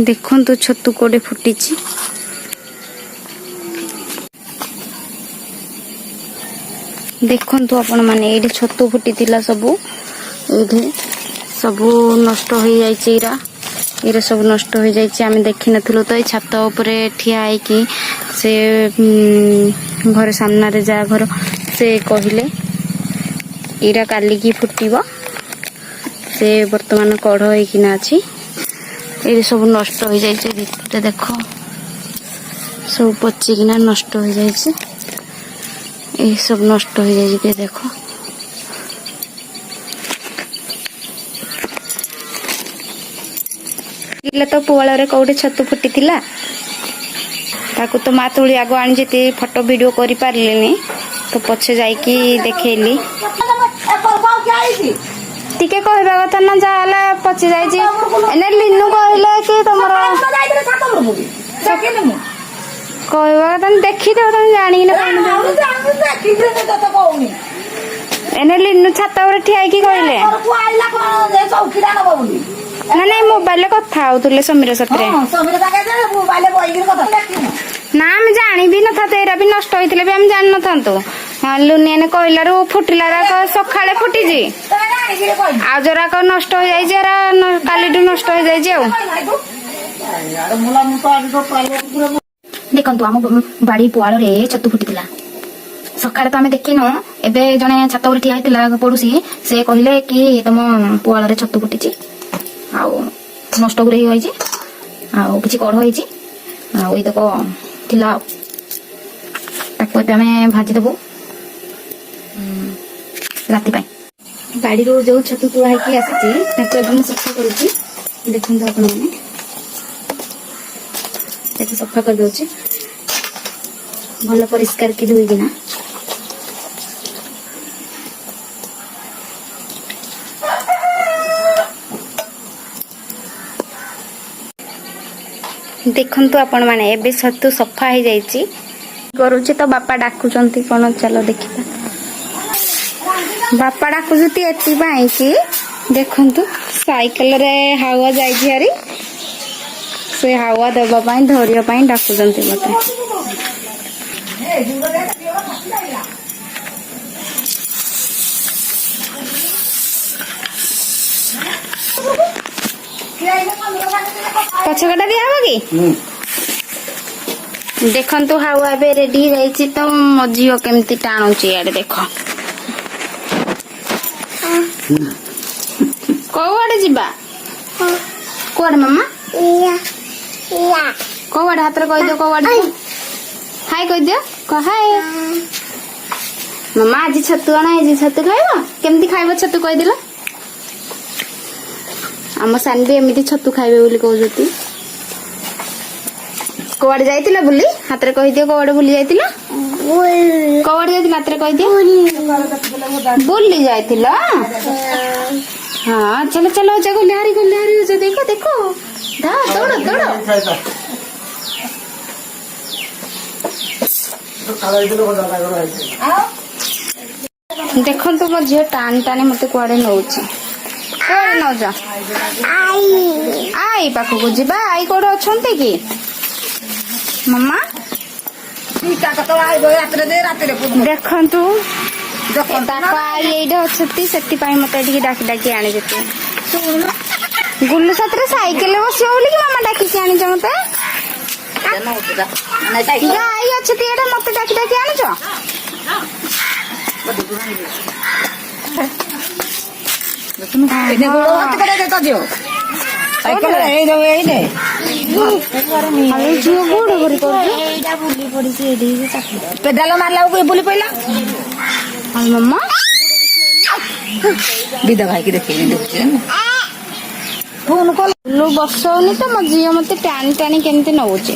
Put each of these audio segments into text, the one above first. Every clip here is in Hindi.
देखो तो छतु कोडे फुटी देखु आपण मैंने ये छतु फुटी सबू ये सबू नष्ट हो जाइरा ये सब नष्ट हो जाइए आम देखी नु तो ये छात उपर ठिया है से घर सामने जा घर से कहले इरा काली की फुटब से बर्तमान कढ़ होना अच्छी ये सब नष्ट हो जाइए भितर देख सब पचिकिना नष्ट हो जाइए ये सब नष्ट हो जाइए देख तो पुआल रे कौटे छतु फुटी थिला ताकू तो माँ तुली आग आनी फोटो वीडियो करि पारलेनी तो पछे जाइकी देखैली टिके कहबा कथा ना जाला पछे जाइजी एने लिन्नू कहले कि तमरो कहबा कथा देखि दो तुम जानी ना एने लिन्नू छाता ऊपर ठिया की कहले ना नहीं मोबाइल कथा होतुले समीर सतरे ना हम जानी भी न था तेरा भी नष्ट होइतिले भी हम जान न थांतो लुनिया ने कहलारु फुटिला रा सखाळे फुटी जी आ जरा को नष्ट हो जाई जरा कालीडू नष्ट हो जाई जेउ देखंतु हम बाड़ी पुआल रे छतु फुटितिला सकाळे तो आमे देखिनो एबे जने छात ऊपर ठिया हितिला पडुसी से कहले कि तम पुआल रे छतु फुटिची आउ नष्ट गुरे होइची आउ किछि कढ होइची आउ ई तको थिला ताको पे हमें भाजी देबो राती पाई गाड़ी रो जो छतु तुआ है कि आसी ताको एकदम सफा करूची देखन तो आपण माने ताको सफा कर दोची भलो परिष्कार की धोई दिना देखंतु आपण माने एबे छतु सफा हो जाइची करूची तो बापा डाकुचंती कोन चलो देखिबा बापा डाकुचंती एति बाई की देखंतु साइकिल रे हावा जाइची हरी से हावा देबा पाई धरिया पाई डाकुचंती मते पछकटा दिया हवा कि देखंतु हावा बे रेडी जाइछि तो मजियो केमती टाणुची याडे देखो कोवाडे जिबा कोवाडे मम्मा कोवाडे हाथ रे कहि दियो कोवाडे हाय कहि दियो को हाय मम्मा आज छतु आना है छतु खाइबो केमती खाइबो छतु कहि दिला आम सान भी एमती छतु खाइबे बोली कहउजती कोवाडे जाइतिला बुली हाथ रे कहि दियो कोवाडे बुली जाइतिला कोवाडे जाइतिला हाथ रे कहि दियो बुली जाइतिला हां चलो चलो जा गोलिहारी हो जा देखो देखो दा दौड़ो दौड़ो देखो तो मो झियो टान टाने मते कुआडे नउची कोड़े न जा आई पाखु को जीवा आई कोड़े अछंते की मम्मा देखंतु आई एडे अछती सेति पाई मते ढी डाकी डाकी आनी जते गुल्लू साथरे साइकिल रे बसियो बोली कि मम्मा डाकी के आनी जमते आई अछती एडे मते डाकी डाकी आनी जो पेडाल मारला बुली पड़ा मम्मा विदा भाई की देखे फोन कलु बसौनी तो मो झील मत टाणी टाणी केमती नौची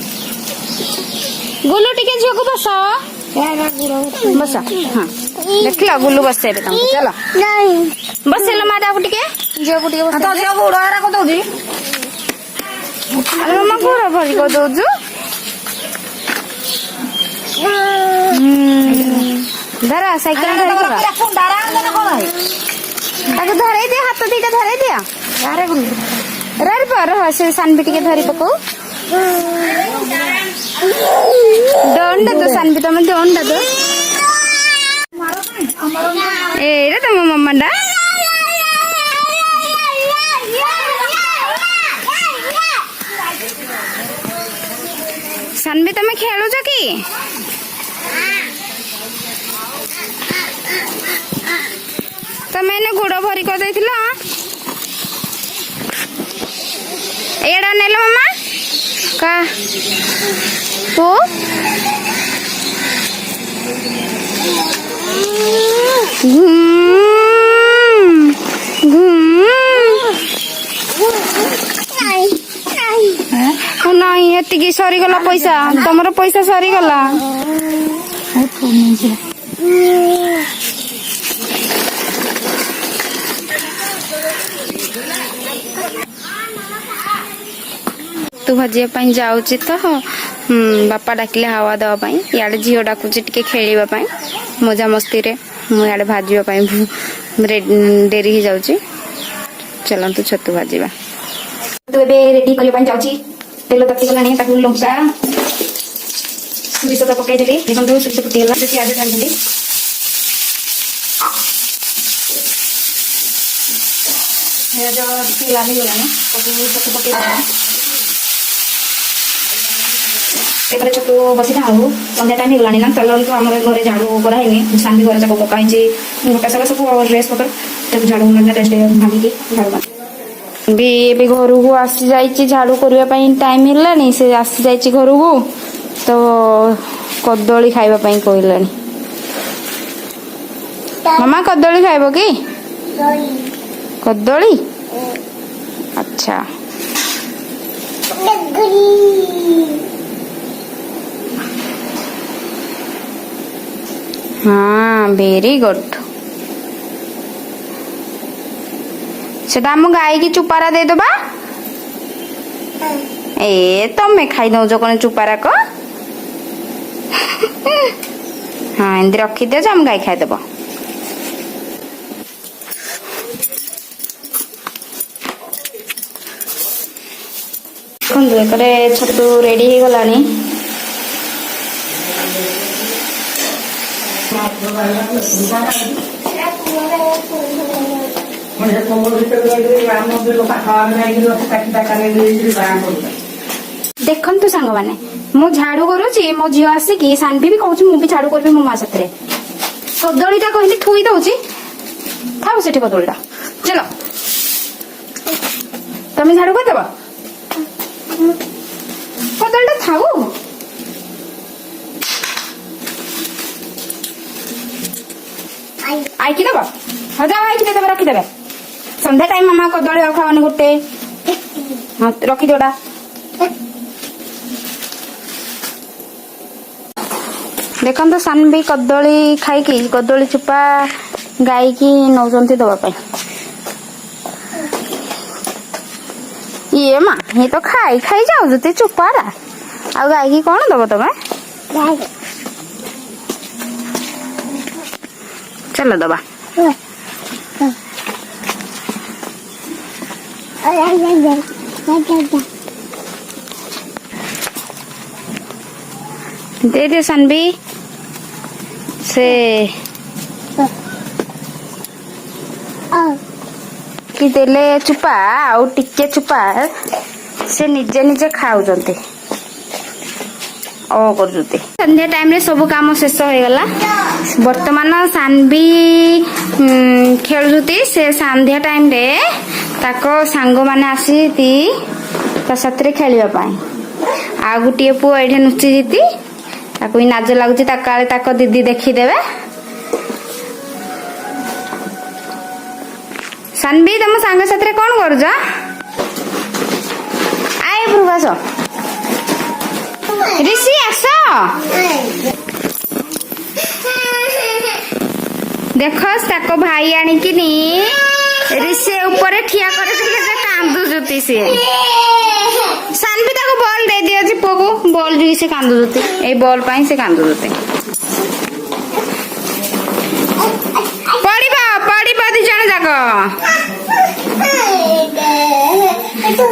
गुलू टिके झील को बस बस हाँ देख लो गुलू बसे चलो बसेलो माँ डाकू टिके झील को टिके गोड़ को दौड़ी अरे मम्मा गोड़ भरी को दौजु धरा साइकिल धरे धरे दे हाथ दीटा धरे दिया रह पर से सानबी टिके धरी पको दंड तो सानबी तुम दंड तो ए रे तुम मम्मा डा सानबी तुम खेलुच कि तमें गुड़ भरी कर देथिला एड़ा नेलो मम्मा का तू नहीं एतिकी सरीगला पैसा तुमर पैसा सरीगला तू भाजी जाऊची तो बापा डाकिले हावा देवाई इे झील डाकुची टे खेलवाई मजा मस्ती रे मुझे भाजी डेरी हो जाऊची चलतु छतु भाजवा तो ये रेडी करने जाऊँगी तेल ततीगला लंका सोरिष पकईदेली देखो सोरिष फुटीगला प्याज ढाली पियाज लाल छतु पकईदेला छतु बसी था संध्या टाइम होगा ना चल तो आम घर झाड़ू कराई सानी घर जाक पकाई मोटा सारा सब ड्रेस पतर झाड़ू टेस्ट भांगी झाड़ू भी घर को आसी जाइए झाड़ू करने टाइम है से आसी जाइए घर को तो कदली खाइबा कहला मामा कदली खाइब कि कदली अच्छा हाँ वेरी गुड सेटा हम गाय की चुपारा दे दबा ए तमें खाई दौच कौन चुपारा को हाँ एमती रखी दे हम गाय खाईदेव छतु रेडी हो गलानी देखु सांग मैंने मु झाड़ू करुच्ची मो झील आसिकी सानवी भी कहूँ मुझे झाड़ू करी मो माँ साथ कदलीटा कहली थुई दौची था से कदलीटा चलो तमें झाड़ू करदेव कदलीटा थाऊ आईकी दब हाँ जाओ आईकी देवे रखीदे संध्या टाइम मामा कदली खावानी गोटे हाँ रखीदोटा देखो तो सानवी कदली खाई कदली चुपा गाई की नौचंती दवापाई ये माँ ये तो खाई खाई जाऊ ते चुपारा आ गाई की कौन दब तमें चलो दबा दे दे सानवी से कि देले चुपा आउ टिके चुपा से निजे निजे खाऊजंती ओ करजुती संध्या टाइम रे सब काम शेष हो गला वर्तमान सानवी खेलुती से संध्या टाइम रे ताको सांग माने आसीती ता साथरे खेलिबा पाई आ गुटिए पुओ एठे नुची जीती ताको नाज लागुची ता काले ताको दीदी देखी देबे सानवी तुम सांग साथरे कोन करज आए प्रकाश ऋषि आस देख ताको भाई आनिकिनी ऋषि ऊपर ठिया कर कांदुजुती सी सानवी ताको बॉल दे दियो जी पुओ को बॉल जी से कांदुजुती ए बॉल पाई से कांदुजुती पड़िबा दी जण जाक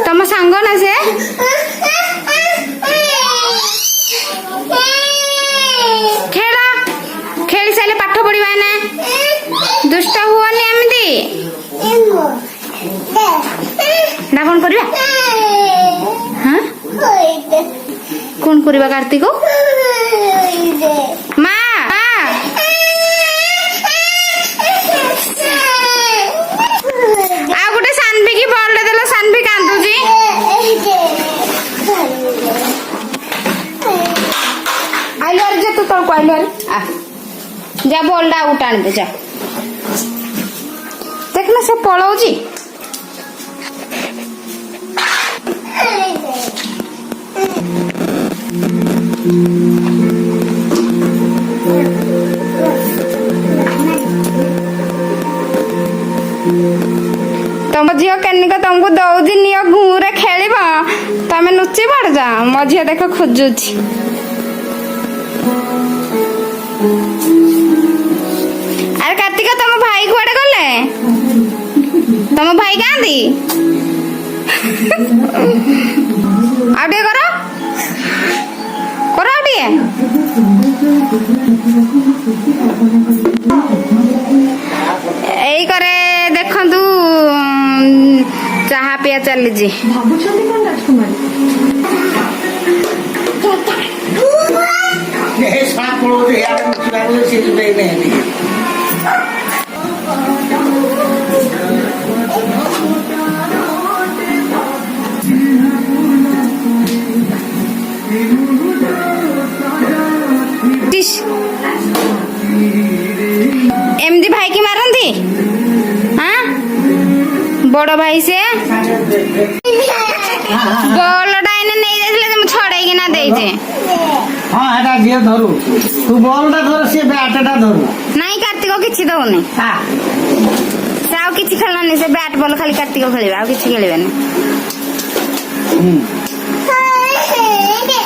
ତମ ସାଙ୍ଗ ନା ସେ? ଖେଳ ଖେଳି ସାରିଲେ ପାଠ ପଢିବା ନା, ଦୁଷ୍ଟ ହୁଅନି ଏମିତି। ନା କଣ କରିବା? ହଁ କଣ କରିବା କାର୍ତ୍ତିକ? ମା ଆଉ ଗୋଟେ ସାନଭି କି ବଲଟେ ଦେଲ, ସାନଭି କାନ୍ଦୁଛି। ଆଇଲୁ ଯେ ତୁ ତଳକୁ ଆଇଲୁ ଯା ବଲଟା ଆଉଟା ଆଣିଦେ ଯା। ଦେଖନା ସେ ପଳଉଛି। ତମ ଝିଅ କେନିକ ତମକୁ ଦଉଛି, ନିଅ ଘୁରେ ଖେଳିବ, ତମେ ଲୁଚି ପଡୁଛ। ମୋ ଝିଅ ଦେଖ ଖୋଜୁଛି। ଆରେ କାର୍ତ୍ତିକ ତମ ଭାଇ କୁଆଡେ ଗଲେ? ତମ ଭାଇ କାନ୍ତି? ଆଉ ଟିକେ କର ଆଉ ଟିକେ। ଏଇ करे ଦେଖନ୍ତୁ ଚାହା ପିଆ ଚାଲିଛି। एमदी भाई की मारती हाँ बड़ भाई से बॉल डाइने नहीं देले तुम छड़ाई ना देजे। हां एटा जे धरु तू बॉलटा धर से बैटटा धरु नहीं कार्तिक किछि दउनी। हां से आउ किछि खेलनी से बैट बॉल खाली कार्तिक खेलिबा आउ किछि खेलिबानी।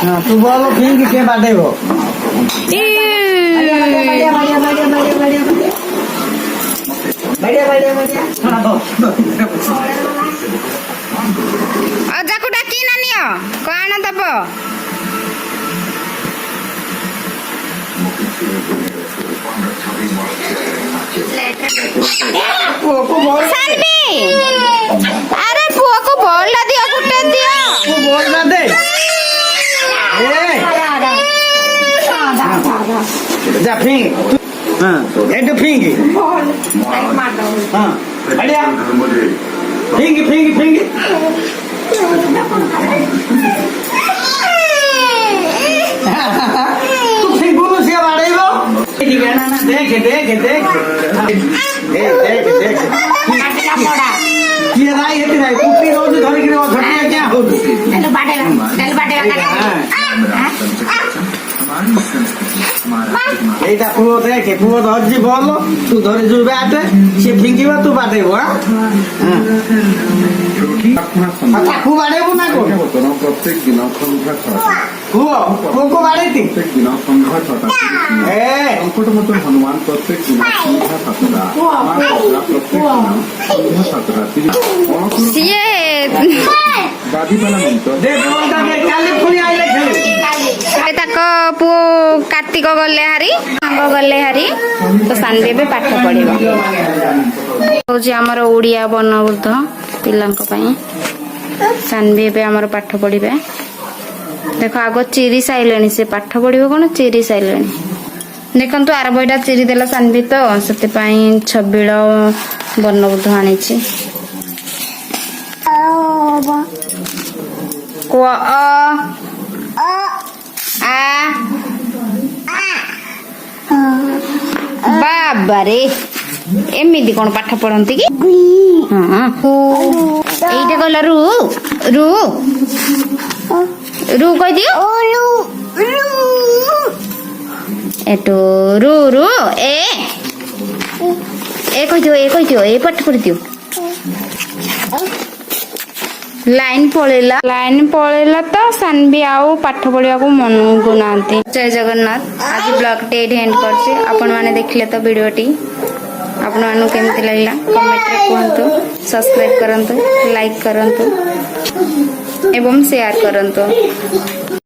हां तू बॉल फेंक के बाटेबो। अजाको डाकी ना नियो कौन दब सानवी अरे पुआ को बॉल ला दियो गुटे दियो तू बॉल ना दे ए जा फेंक हां एटो फेंक हां बढ़िया फेंक फेंक फेंक तू फेंकू से बाड़ेबो ठीक है ना देख देख देख देख देख काटिला पड़ा ये राई है तेरा कुत्ती रोज धर के वो झटिया क्या हो तेल बाटेगा এইটা পুরো দেখে পুরো ধরছি বল তু ধরে যু ব্যাট সে ফিঙ্গিবা তু বাটেব তাকু বাড়েব না কো প্রত্যেক দিন সন্ধ্যা 6টা পুও পুও বাড়েতি প্রত্যেক দিন সন্ধ্যা 6টা অঙ্কট মতন হনুমান প্রত্যেক দিন সন্ধ্যা 7টা আমার প্রত্যেক দিন সন্ধ্যা 7টা সিয়ে বাদি পালা মন্ত্র দে বলটা দে কালি পুনি আইলে খেলে ତାକ ପୁଅ କାର୍ତ୍ତିକ ଗଲେ ହାରି ସାଙ୍ଗ ଗଲେ ହାରି ତ ସାନଭି ଏବେ ପାଠ ପଢିବ। ହଉଛି ଆମର ଓଡିଆ ବର୍ଣ୍ଣବୋଧ ପିଲାଙ୍କ ପାଇଁ। ସାନଭି ଏବେ ଆମର ପାଠ ପଢିବେ। ଦେଖ ଆଗ ଚିରି ସାଇଲେଣି ସେ ପାଠ ପଢିବ କଣ ଚିରି ସାଇଲେଣି। ଦେଖନ୍ତୁ ଆର ବହିଟା ଚିରି ଦେଲା ସାନଭି ତ ସେଥିପାଇଁ ଛବିଳ ବର୍ଣ୍ଣବୋଧ ଆଣିଛି। କୁହ बाबारे एमिति कौन पाठ पढ़ती कि एटा कहला रु रु रु कह दियो एटो रु रु ए कह दियो ए पाठ पढ़ दियो। लाइन पळेला तो सानभि आउ पाठ पढ़िया को मन को नांती। जय जगन्नाथ। आज ब्लॉग टे एंड करछि। आपण माने देखले तो वीडियोटी आपन केमती लगला कमेंट रे कहंतु सब्सक्राइब करंतु लाइक करंतु एवं शेयर करंतु।